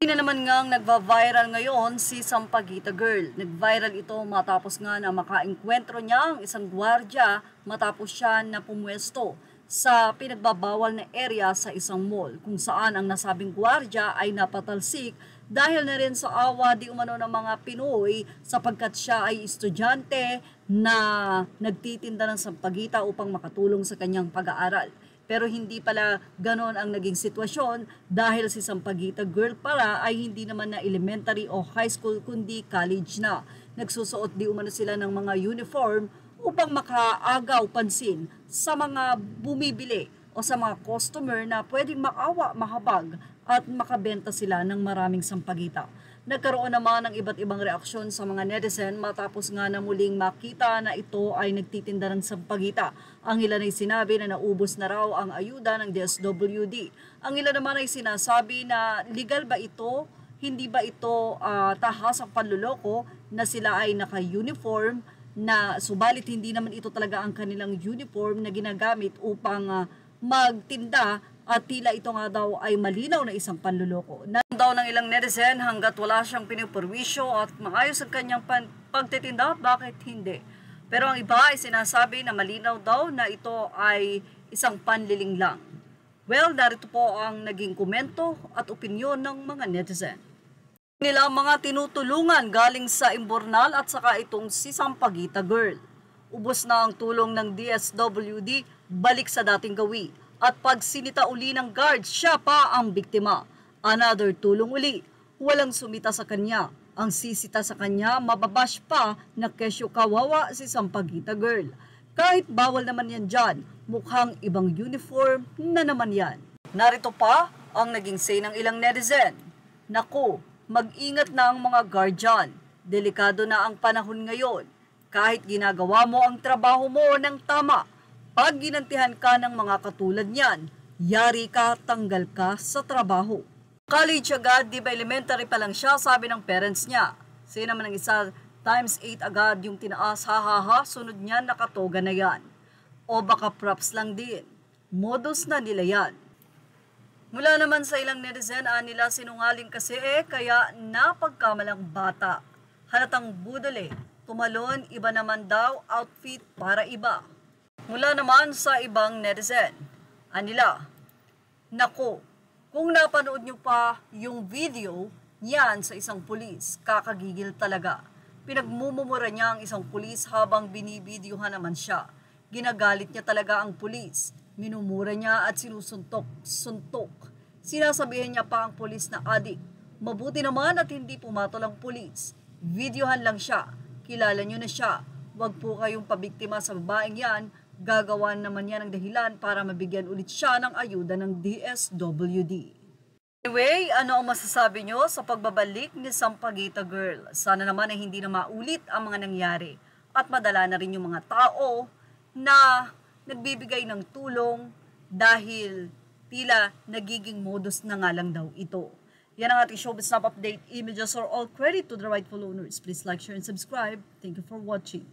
Hindi na naman ngang nagva-viral ngayon si Sampaguita Girl. Nag-viral ito matapos nga na makaengkwentro niya ang isang gwardiya matapos siya na pumwesto sa pinagbabawal na area sa isang mall kung saan ang nasabing gwardiya ay napatalsik dahil na rin sa awa di umano ng mga Pinoy sapagkat siya ay estudyante na nagtitinda ng sampagita upang makatulong sa kanyang pag-aaral. Pero hindi pala ganon ang naging sitwasyon dahil si Sampaguita Girl pala ay hindi naman na elementary o high school kundi college na. Nagsusuot di umano sila ng mga uniform upang makaagaw pansin sa mga bumibili o sa mga customer na pwedeng maawa, mahabag at makabenta sila ng maraming sampagita. Nagkaroon naman ng iba't ibang reaksyon sa mga netizen matapos nga na muling makita na ito ay nagtitinda ng sampagita. Ang ilan ay sinabi na naubos na raw ang ayuda ng DSWD. Ang ilan naman ay sinasabi na legal ba ito? Hindi ba ito tahasang panluloko na sila ay naka-uniform na subalit hindi naman ito talaga ang kanilang uniform na ginagamit upang magtinda at tila ito nga daw ay malinaw na isang panluloko. Daw ng ilang netizen hanggat wala siyang pinipurwisyo at maayos ang kanyang pagtitinda, bakit hindi? Pero ang iba ay sinasabi na malinaw daw na ito ay isang panliling lang. Well, narito po ang naging komento at opinyon ng mga netizen. Nila mga tinutulungan galing sa Imbornal at saka itong si Sampaguita Girl. Ubos na ang tulong ng DSWD, balik sa dating gawi. At pag sinita uli ng guard, siya pa ang biktima. Another tulong uli, walang sumita sa kanya. Ang sisita sa kanya, mababash pa na kesyo kawawa si Sampaguita Girl. Kahit bawal naman yan dyan, mukhang ibang uniform na naman yan. Narito pa ang naging say ng ilang netizen. Naku, mag-ingat na ang mga guardian. Delikado na ang panahon ngayon. Kahit ginagawa mo ang trabaho mo ng tama, pag ginantihan ka ng mga katulad niyan, yari ka, tanggal ka sa trabaho. College agad, di ba elementary pa lang siya, sabi ng parents niya. Sino naman ang isa, times 8 agad yung tinaas, ha, sunod niyan nakatoga na yan. O baka props lang din. Modus na nila yan. Mula naman sa ilang netizen, nila sinungaling kasi kaya napagkamalang bata. Halatang budol tumalon, iba naman daw, outfit para iba. Mula naman sa ibang netizen, anila, naku, kung napanood nyo pa yung video niyan sa isang pulis, kakagigil talaga. Pinagmumura niya ang isang pulis habang binibidyohan naman siya. Ginagalit niya talaga ang pulis. Minumura niya at sinusuntok. Sinasabihan niya pa ang pulis na adik. Mabuti naman at hindi pumatol ang pulis. Videohan lang siya. Kilala niyo na siya. Huwag po kayong pabiktima sa babaeng yan. Gagawan naman yan ng dahilan para mabigyan ulit siya ng ayuda ng DSWD. Anyway, ano ang masasabi nyo sa pagbabalik ni Sampaguita Girl? Sana naman ay hindi na maulit ang mga nangyari at madala na rin yung mga tao na nagbibigay ng tulong dahil tila nagiging modus na nga lang daw ito. Yan ang ating Showbiz Snap Update. Images are all credit to the rightful owners. Please like, share, and subscribe. Thank you for watching.